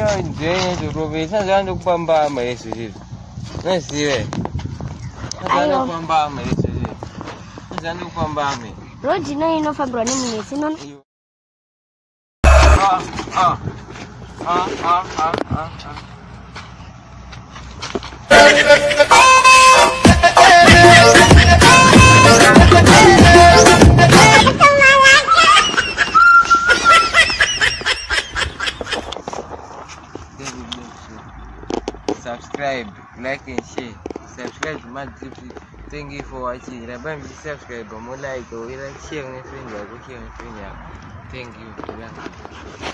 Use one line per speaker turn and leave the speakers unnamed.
io in genere dove senza andare un bamba ma è così non si vede senza un bamba ma è così senza andare un bamba ma
Roji no ino fambro ni minesi non
subscribe, like and share. Subscribe to my YouTube. Thank you for watching. Remember to subscribe, like, share, and friend. Thank you.